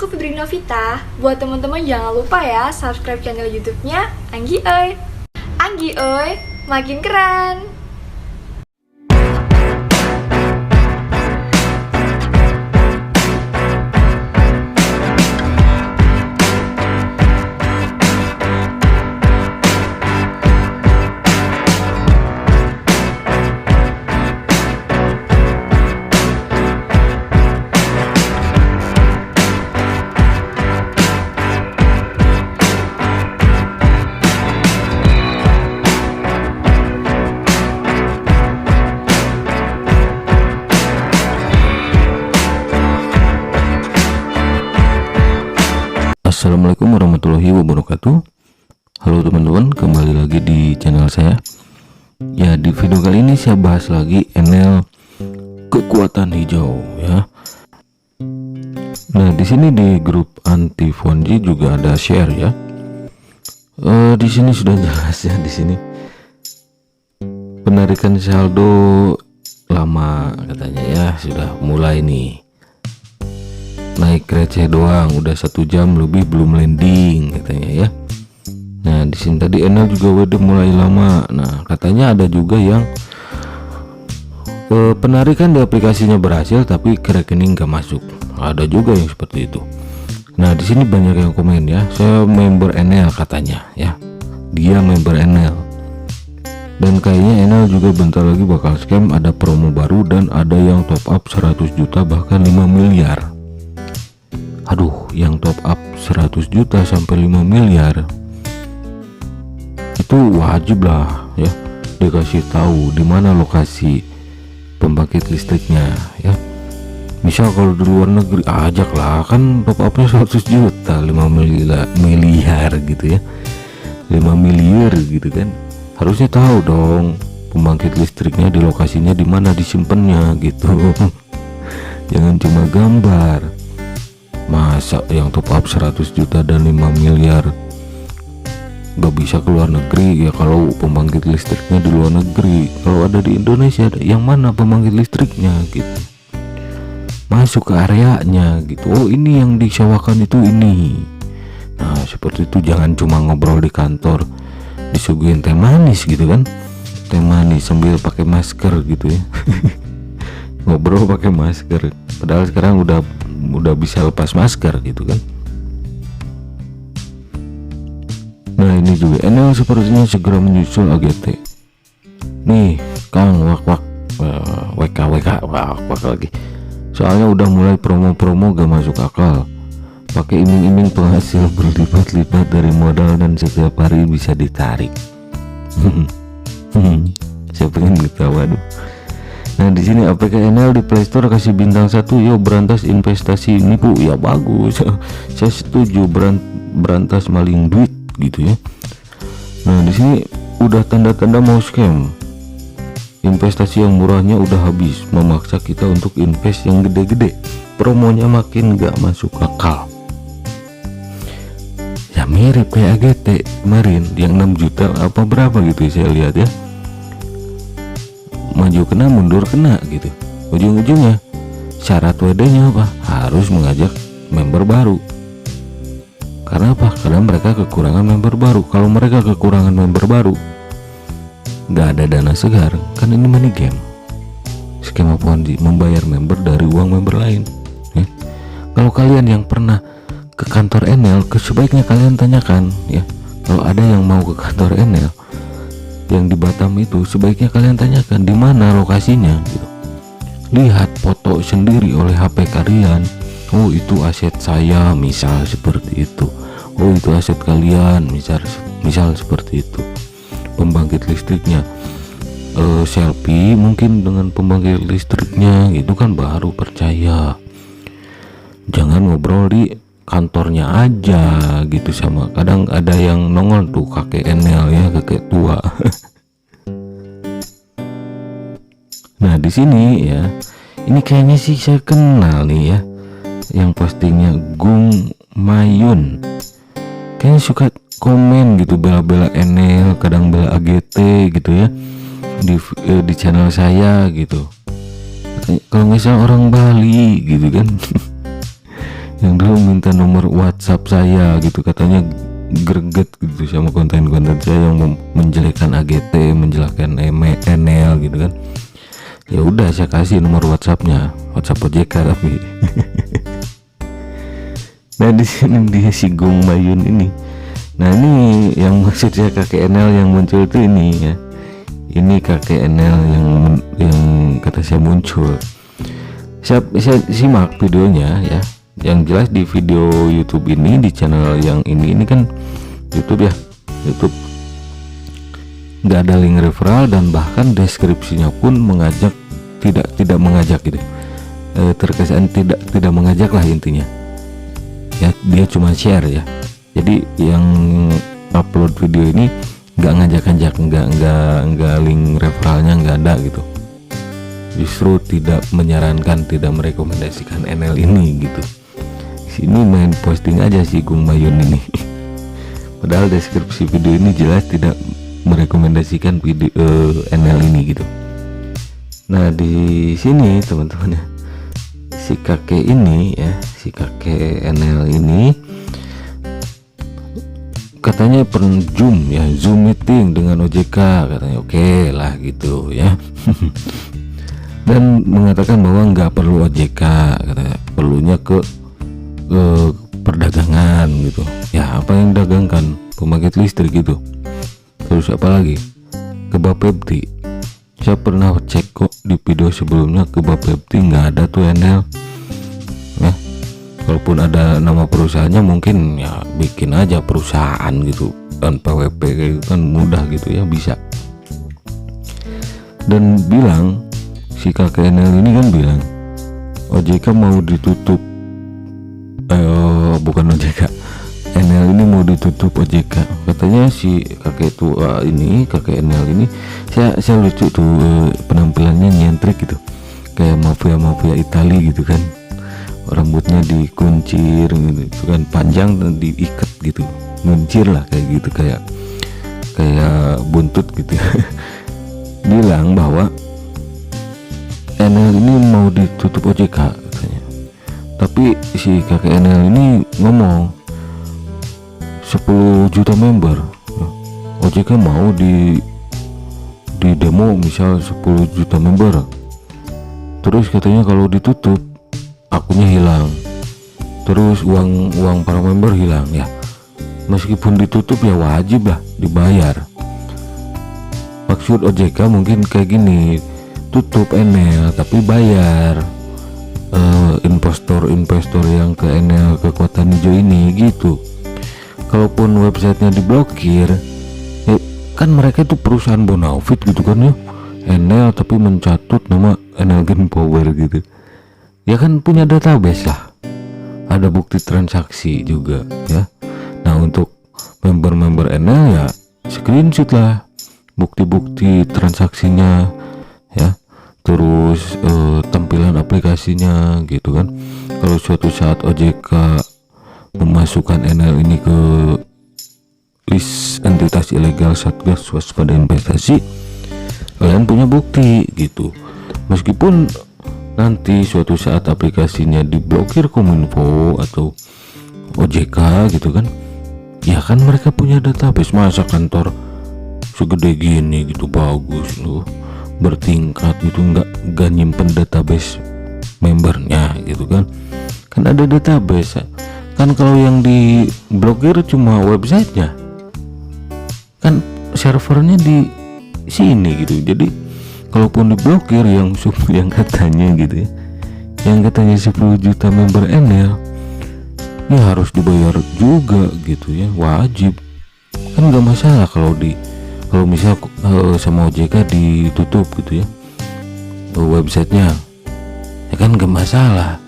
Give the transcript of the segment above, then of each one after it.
aku Fitri Novita. Buat teman-teman jangan lupa ya subscribe channel YouTube-nya Anggi Oi. Anggi Oi, makin keren. Assalamualaikum warahmatullahi wabarakatuh. Halo teman-teman, kembali lagi di channel saya. Ya, di video kali ini saya bahas lagi Enel kekuatan hijau ya. Nah, di sini di grup anti Fonji juga ada share ya. Di sini sudah jelas ya, di sini penarikan saldo lama katanya ya, sudah mulai nih. Naik receh doang, udah 1 jam lebih belum landing katanya ya. Nah, di sini tadi Enel juga udah mulai lama. Nah, katanya ada juga yang penarikan di aplikasinya berhasil tapi ke rekening gak masuk. Ada juga yang seperti itu. Nah, di sini banyak yang komen ya, saya member Enel katanya ya. Dia member Enel. Dan kayaknya Enel juga bentar lagi bakal scam, ada promo baru dan ada yang top up 100 juta bahkan 5 miliar. Aduh, yang top up 100 juta sampai 5 miliar itu wajib lah ya dikasih tahu di mana lokasi pembangkit listriknya ya. Misal kalau di luar negeri ajak lah, kan top upnya 100 juta 5 miliar gitu ya, 5 miliar gitu kan, harusnya tahu dong pembangkit listriknya di lokasinya di mana disimpannya gitu. Jangan cuma gambar. Masa yang top up 100 juta dan 5 miliar gak bisa keluar negeri ya? Kalau pembangkit listriknya di luar negeri, kalau ada di Indonesia yang mana pembangkit listriknya gitu, masuk ke areanya gitu. Oh, ini yang disewakan itu ini. Nah, seperti itu. Jangan cuma ngobrol di kantor disuguhin teh manis gitu kan, teh manis sambil pakai masker gitu ya. Ngobrol pakai masker, padahal sekarang udah bisa lepas masker gitu kan. Nah, ini juga Enel sepertinya segera menyusul AGT. Nih Kang wak WK lagi. Soalnya udah mulai promo-promo gak masuk akal. Pakai iming-iming penghasil berlipat-lipat dari modal dan setiap hari bisa ditarik. Saya pengen ketawa tuh. Nah, di sini APK Enel di Play Store kasih bintang 1, yo berantas investasi nipu. Ya bagus, saya setuju, berantas maling duit gitu ya. Nah, di sini udah tanda-tanda mau scam. Investasi yang murahnya udah habis, memaksa kita untuk invest yang gede-gede. Promonya makin gak masuk akal. Ya mirip kayak AGT kemarin yang 6 juta apa berapa gitu saya lihat ya. Maju kena mundur kena gitu, ujung-ujungnya syarat WD-nya apa? Harus mengajak member baru. Karena apa? Karena mereka kekurangan member baru. Kalau mereka kekurangan member baru, nggak ada dana segar, kan ini money game, skema Ponzi, membayar member dari uang member lain ya. Kalau kalian yang pernah ke kantor Enel, sebaiknya kalian tanyakan ya. Kalau ada yang mau ke kantor Enel yang di Batam itu, sebaiknya kalian tanyakan di mana lokasinya gitu. Lihat foto sendiri oleh HP kalian. Oh, itu aset saya, misal seperti itu. Oh, itu aset kalian, misal seperti itu. Pembangkit listriknya selfie mungkin dengan pembangkit listriknya, itu kan baru percaya. Jangan ngobrol di kantornya aja gitu. Sama kadang ada yang nongol tuh kakek Enel ya, kakek tua. Nah, di sini ya, ini kayaknya sih saya kenal nih ya, yang postingnya Gung Mayun. Kayaknya suka komen gitu, bela-bela Enel, kadang bela AGT gitu ya, di channel saya gitu. Kalau nggak salah orang Bali gitu kan. yang dulu minta nomor WhatsApp saya gitu, katanya greget gitu sama konten-konten saya yang menjelekkan AGT, menjelekkan NL gitu kan. Ya udah saya kasih nomor WhatsAppnya, WhatsApp OJK tapi. Nah di sini dia si Gung Mayun ini. Nah ini yang maksudnya kakek NL yang muncul itu ini ya. Ini kakek NL yang kata saya muncul. Saya simak videonya ya. Yang jelas di video YouTube ini, di channel yang ini kan YouTube ya, YouTube nggak ada link referral dan bahkan deskripsinya pun mengajak tidak mengajak gitu. Terkesan tidak mengajak lah intinya. Ya dia cuma share ya. Jadi yang upload video ini nggak ngajak-ngajak, nggak link referralnya nggak ada gitu. Justru tidak menyarankan, tidak merekomendasikan NL ini gitu. Sini main posting aja si Gung Mayun ini. Padahal deskripsi video ini jelas tidak merekomendasikan video NL ini gitu. Nah di sini teman-teman ya, si kakek ini ya, si kakek NL ini katanya pernah Zoom meeting dengan OJK, katanya oke lah gitu ya. Dan mengatakan bahwa nggak perlu OJK, katanya perlunya ke perdagangan gitu ya. Apa yang dagangkan? Pembangkit listrik gitu. Terus apa lagi? Ke Bapepti. Saya pernah cek kok di video sebelumnya, ke Bapepti nggak ada tuh NL ya. Kalaupun ada nama perusahaannya mungkin ya bikin aja perusahaan gitu, dan PWP gitu kan mudah gitu ya, bisa. Dan bilang si kakek NL ini kan bilang OJK mau ditutup, bukan OJK, NL ini mau ditutup OJK katanya. Si kakek tua ini, kakek NL ini, saya lucu tuh penampilannya nyentrik gitu, kayak mafia Itali gitu kan, rambutnya dikuncir gitu kan, panjang dan diikat gitu, nguncir lah kayak gitu, kayak buntut gitu. Bilang bahwa NL ini mau ditutup OJK katanya. Tapi si kakek NL ini ngomong 10 juta member, OJK mau di demo misal 10 juta member. Terus katanya kalau ditutup akunnya hilang, terus uang para member hilang ya. Meskipun ditutup ya wajib lah dibayar. Maksud OJK mungkin kayak gini, tutup NL tapi bayar investor yang ke NL kekuatan hijau ini gitu. Kalaupun websitenya diblokir kan mereka itu perusahaan bonafit gitu kan ya, NL tapi mencatut nama NL Green Power gitu ya, kan punya database lah, ada bukti transaksi juga ya. Nah untuk member-member NL ya screenshot lah bukti-bukti transaksinya ya, terus tampilan aplikasinya gitu kan. Kalau suatu saat OJK memasukkan NL ini ke list entitas ilegal Satgas Waspada Investasi, kalian punya bukti gitu. Meskipun nanti suatu saat aplikasinya diblokir Kominfo atau OJK gitu kan, ya kan mereka punya database. Masa kantor segede gini gitu bagus loh, bertingkat gitu, nggak nyimpen database membernya gitu kan ada database kan. Kalau yang diblokir cuma websitenya kan, servernya di sini gitu. Jadi kalaupun diblokir yang katanya gitu ya, yang katanya 10 juta member NL ya harus dibayar juga gitu ya, wajib kan, nggak masalah kalau misal sama OJK ditutup gitu ya websitenya ya kan, nggak masalah.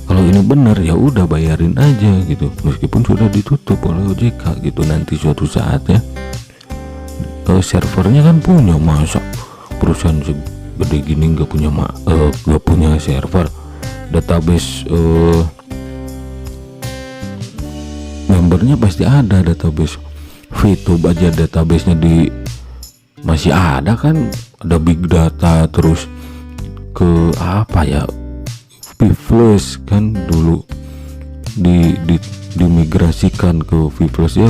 Kalau ini benar ya udah bayarin aja gitu, meskipun sudah ditutup oleh OJK gitu. Nanti suatu saat ya servernya kan punya, masa perusahaan segede gini nggak punya server, database membernya pasti ada, database VTube aja databasenya masih ada kan, ada big data, terus ke apa ya, Pflash kan dulu dipromosikan ke Vipers ya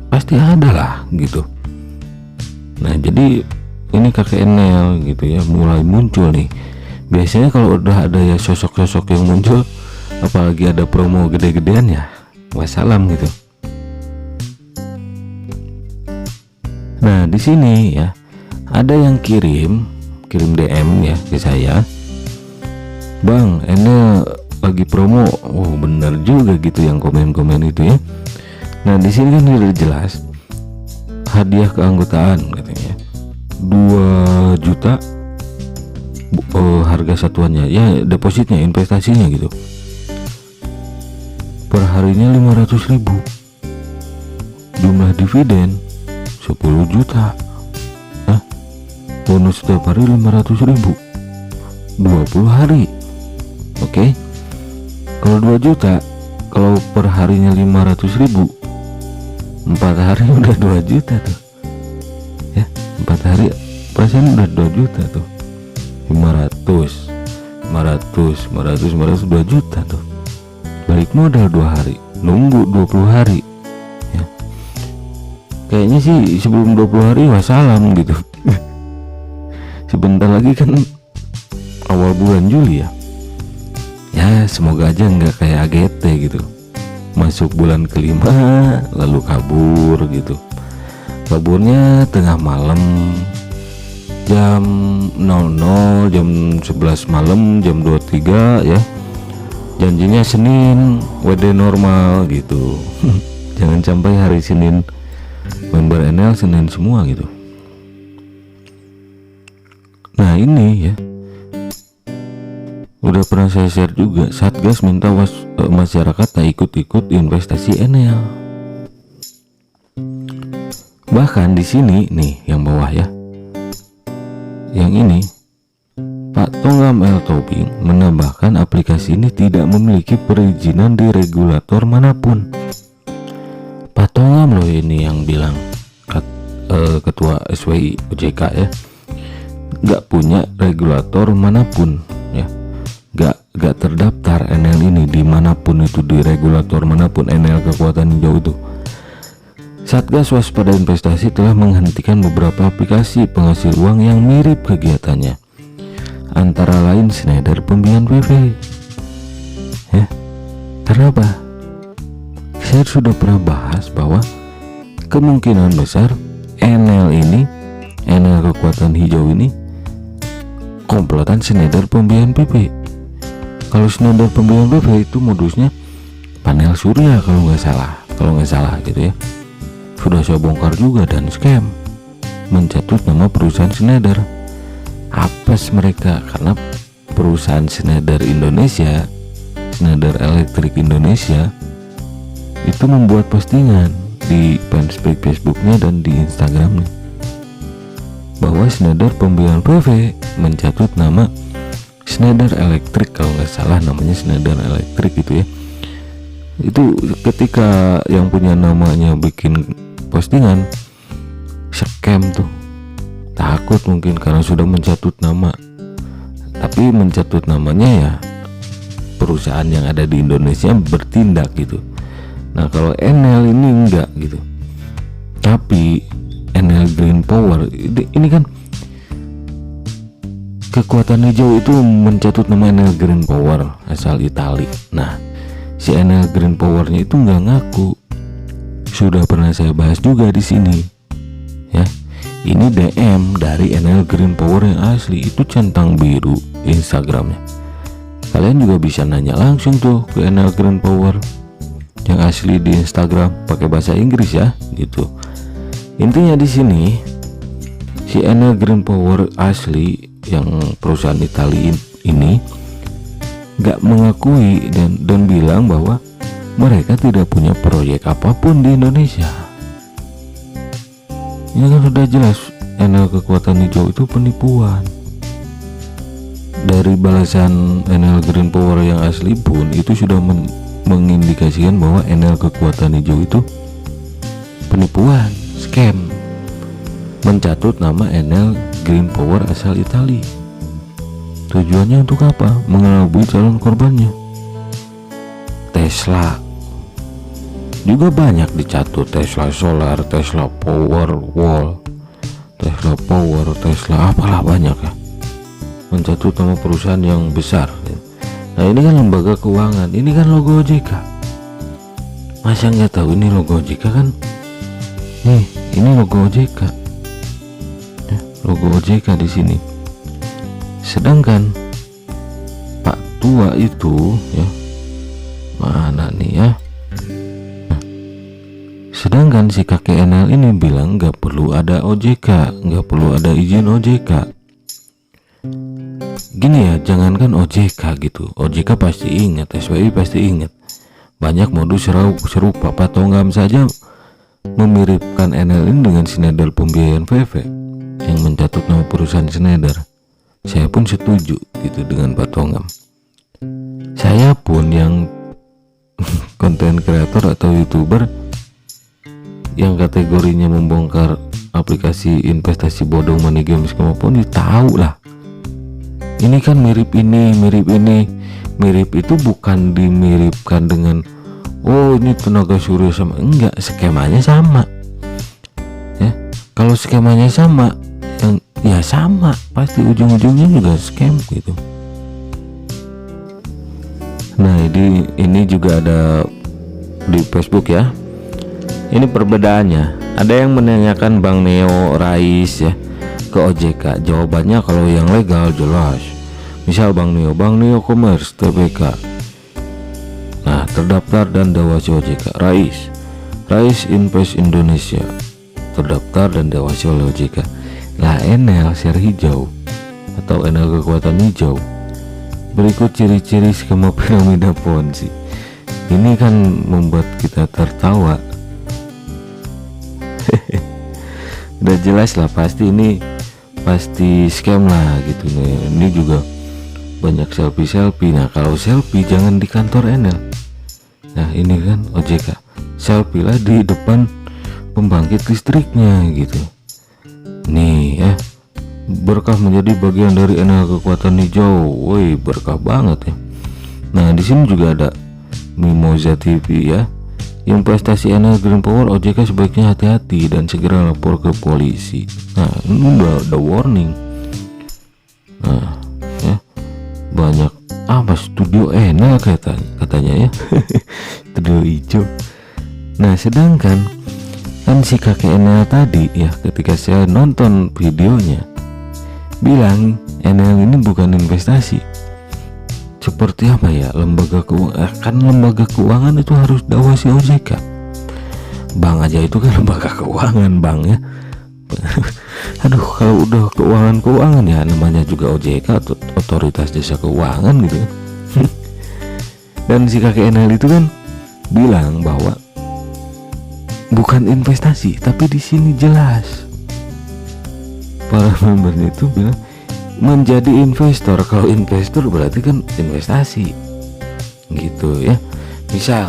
pasti ada lah gitu. Nah jadi ini kakek Enel gitu ya mulai muncul nih. Biasanya kalau udah ada ya sosok-sosok yang muncul, apalagi ada promo gede-gedean ya wassalam gitu. Nah di sini ya ada yang kirim DM ya ke saya, Bang Enel lagi promo. Oh bener juga gitu yang komen-komen itu ya. Nah di sini kan udah jelas hadiah keanggotaan katanya 2 juta harga satuannya ya, depositnya investasinya gitu, per harinya 500.000, jumlah dividen 10 juta, bonus setiap hari 500.000 20 hari. Oke. Kalau 2 juta, kalau per harinya 500.000, 4 hari udah 2 juta tuh ya, 4 hari persen udah 2 juta tuh, 500 2 juta tuh, balik modal 2 hari, nunggu 20 hari ya. Kayaknya sih sebelum 20 hari wassalam gitu. Sebentar lagi kan awal bulan Juli ya. Ya semoga aja nggak kayak AGT gitu, masuk bulan kelima lalu kabur gitu. Kaburnya tengah malam jam 00, jam 11 malam, jam 23 ya. Janjinya Senin WD normal gitu. Jangan sampai hari Senin member NL Senin semua gitu. Nah ini ya udah pernah saya share juga, Satgas minta masyarakat tak ikut-ikut investasi NL. Bahkan di sini nih yang bawah ya, yang ini Pak Tongam L. Tobing menambahkan aplikasi ini tidak memiliki perizinan di regulator manapun. Pak Tongam loh ini yang bilang, ketua SWI OJK ya, nggak punya regulator manapun ya, nggak terdaftar NL ini dimanapun itu, di regulator manapun NL kekuatan hijau itu. Satgas Waspada Investasi telah menghentikan beberapa aplikasi penghasil uang yang mirip kegiatannya, antara lain Schneider Pembiayaan PV ya. Karena apa? Saya sudah pernah bahas bahwa kemungkinan besar NL ini, NL kekuatan hijau ini komplotan Schneider Pembiayaan PV. Kalau Schneider Pembiayaan PV itu modusnya panel surya kalau nggak salah gitu ya. Sudah saya bongkar juga dan scam, mencatut nama perusahaan Schneider. Apes mereka karena perusahaan Schneider Indonesia, Schneider Electric Indonesia itu membuat postingan di fanspage Facebooknya dan di Instagramnya bahwa Schneider Pembiayaan PV mencatut nama Schneider Electric, kalau nggak salah namanya Schneider Electric gitu ya. Itu ketika yang punya namanya bikin postingan, scam tuh, takut mungkin karena sudah mencatut nama, tapi mencatut namanya ya perusahaan yang ada di Indonesia bertindak gitu. Nah kalau NL ini enggak gitu, tapi NL Green Power ini kan kekuatan hijau itu mencatut nama NL Green Power asal Itali. Nah si NL Green Powernya itu nggak ngaku. Sudah pernah saya bahas juga di sini ya. Ini DM dari NL Green Power yang asli, itu centang biru Instagramnya. Kalian juga bisa nanya langsung tuh ke NL Green Power yang asli di Instagram pakai bahasa Inggris ya gitu. Intinya di sini si NL Green Power asli yang perusahaan Italia ini nggak mengakui dan bilang bahwa mereka tidak punya proyek apapun di Indonesia. Ini kan sudah jelas NL kekuatan hijau itu penipuan. Dari balasan NL Green Power yang asli pun itu sudah mengindikasikan bahwa NL kekuatan hijau itu penipuan, scam, mencatut nama NL Green Power asal Italia. Tujuannya untuk apa? Mengelabui calon korbannya. Tesla juga banyak dicatut, Tesla Solar, Tesla Powerwall, Tesla Power, Tesla apalah banyak ya, mencatut nama perusahaan yang besar. Nah ini kan lembaga keuangan, ini kan logo OJK. Masa nggak tahu ini logo OJK kan? Nih, ini logo OJK. Ya, logo OJK di sini. Sedangkan Pak Tua itu ya, mana nih ya? Nah, sedangkan si kakek NL ini bilang nggak perlu ada OJK, nggak perlu ada izin OJK. Gini ya, jangankan OJK gitu, OJK pasti ingat, SWI pasti ingat. Banyak modus serupa. Pak Tonggam saja memiripkan NL ini dengan Schneider pembiayaan VV yang mencatut nama perusahaan Schneider. Saya pun setuju gitu dengan Pak Tonggam. Saya pun yang konten kreator atau YouTuber yang kategorinya membongkar aplikasi investasi bodong money games maupun tahu lah. Ini kan mirip ini, mirip itu bukan dimiripkan dengan oh ini tenaga surya sama, enggak, skemanya sama ya. Kalau skemanya sama, yang ya sama, pasti ujung-ujungnya juga scam gitu. Nah ini juga ada di Facebook ya. Ini perbedaannya. Ada yang menanyakan Bank Neo, Rais ya ke OJK. Jawabannya kalau yang legal jelas. Misal Bank Neo Commerce Tbk. Nah, terdaftar dan diawasi OJK. Rais Invest Indonesia terdaftar dan diawasi oleh OJK. Lah NL share hijau atau NL kekuatan hijau. Berikut ciri-ciri skema piramida Ponzi. Ini kan membuat kita tertawa. Udah jelas lah, pasti scam lah gitu nih. Ini juga banyak selfie. Nah kalau selfie jangan di kantor NL. Nah ini kan OJK, selfie lah di depan pembangkit listriknya gitu. Nih ya, berkah menjadi bagian dari NL kekuatan hijau. Woi, berkah banget ya. Nah di sini juga ada Mimosa TV ya. Investasi NL Green Power, OJK sebaiknya hati-hati dan segera lapor ke polisi. Nah ini udah warning. Nah ya, banyak apa studio NL katanya ya. Studio hijau. Nah sedangkan kan si kakek NL tadi ya, ketika saya nonton videonya bilang NL ini bukan investasi. Seperti apa ya, lembaga keuangan. Kan lembaga keuangan itu harus diawasi OJK. Bank aja itu kan lembaga keuangan, bank ya. Aduh, kalau udah keuangan ya namanya juga OJK, otoritas jasa keuangan gitu. Dan si kakek NL itu kan bilang bahwa bukan investasi, tapi di sini jelas para membernya itu bilang menjadi investor. Kalau investor berarti kan investasi gitu ya. Misal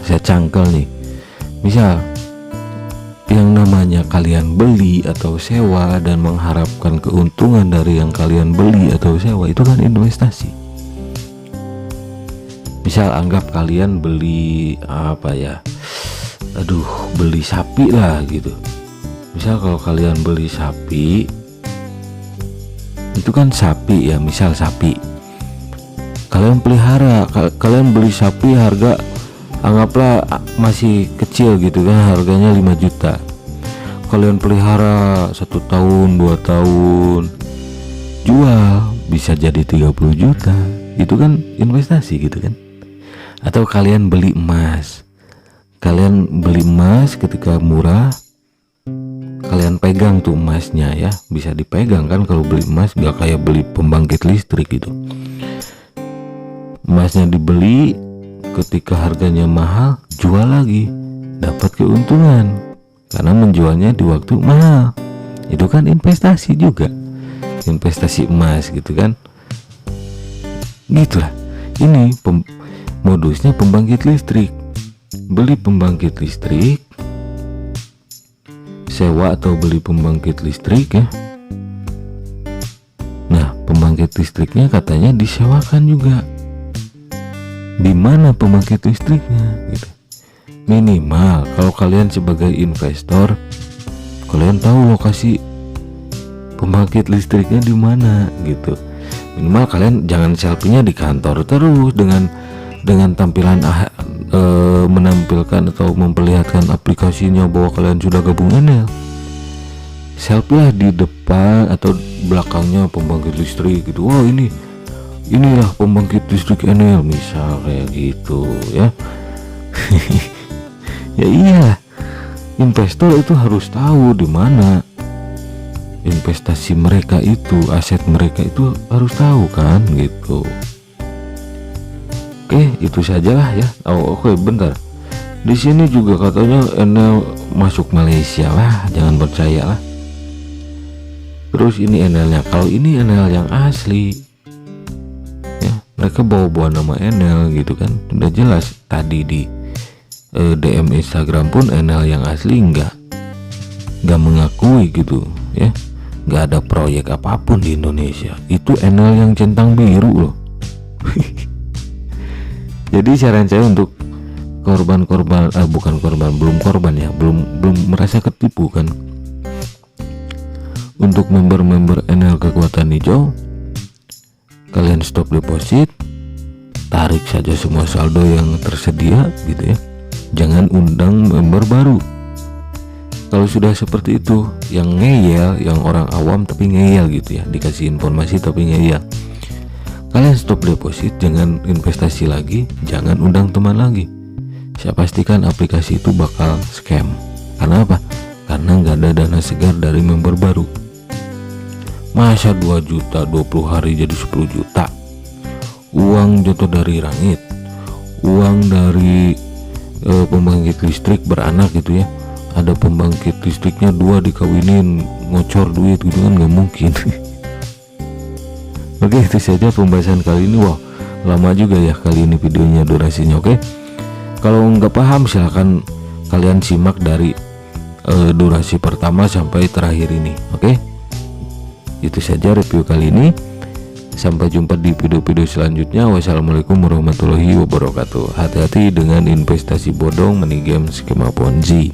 saya cangkel nih, misal yang namanya kalian beli atau sewa dan mengharapkan keuntungan dari yang kalian beli atau sewa, itu kan investasi. Misal anggap kalian beli apa ya, beli sapi lah gitu. Misal kalau kalian beli sapi, itu kan sapi ya, misal sapi kalian pelihara, kalian beli sapi harga anggaplah masih kecil gitu kan, harganya 5 juta. Kalian pelihara 1 tahun 2 tahun, jual bisa jadi 30 juta. Itu kan investasi gitu kan. Atau kalian beli emas, ketika murah, kalian pegang tuh emasnya ya, bisa dipegang kan. Kalau beli emas gak kayak beli pembangkit listrik gitu. Emasnya dibeli, ketika harganya mahal jual lagi, dapat keuntungan karena menjualnya di waktu mahal. Itu kan investasi juga, investasi emas gitu kan. Gitulah, ini modusnya pembangkit listrik. Beli pembangkit listrik, sewa atau beli pembangkit listrik ya. Nah, pembangkit listriknya katanya disewakan juga. di mana pembangkit listriknya gitu. Minimal kalau kalian sebagai investor, kalian tahu lokasi pembangkit listriknya di mana gitu. Minimal kalian jangan selfie-nya di kantor terus dengan tampilan menampilkan atau memperlihatkan aplikasinya bahwa kalian sudah gabung Enel. Selfie lah di depan atau belakangnya pembangkit listrik gitu. Wah, inilah pembangkit listrik Enel misal kayak gitu ya. Ya iya, investor itu harus tahu di mana investasi mereka itu, aset mereka itu harus tahu kan gitu. Oke, itu sajalah ya. Oke, bentar. Di sini juga katanya Enel masuk Malaysia lah, jangan percaya lah. Terus ini Enelnya, kalau ini Enel yang asli, ya mereka bawa nama Enel gitu kan, udah jelas tadi di DM Instagram pun Enel yang asli nggak mengakui gitu ya, nggak ada proyek apapun di Indonesia. Itu Enel yang centang biru loh. Jadi saran saya untuk belum merasa ketipu kan, untuk member Enel kekuatan hijau, kalian stop deposit, tarik saja semua saldo yang tersedia gitu ya. Jangan undang member baru. Kalau sudah seperti itu, yang ngeyel, yang orang awam tapi ngeyel gitu ya, dikasih informasi tapi ngeyel, kalian stop deposit, jangan investasi lagi, jangan undang teman lagi. Saya pastikan aplikasi itu bakal scam. Karena apa? Karena nggak ada dana segar dari member baru. Masa 2 juta 20 hari jadi 10 juta, uang jatuh dari langit, uang dari pembangkit listrik beranak gitu ya, ada pembangkit listriknya 2 dikawinin, ngocor duit gitu kan, nggak mungkin. Oke, itu saja pembahasan kali ini. Wah, lama juga ya kali ini videonya durasinya. Oke, kalau nggak paham silahkan kalian simak dari durasi pertama sampai terakhir ini. Oke, itu saja review kali ini. Sampai jumpa di video-video selanjutnya. Wassalamualaikum warahmatullahi wabarakatuh. Hati-hati dengan investasi bodong, money game, skema Ponzi.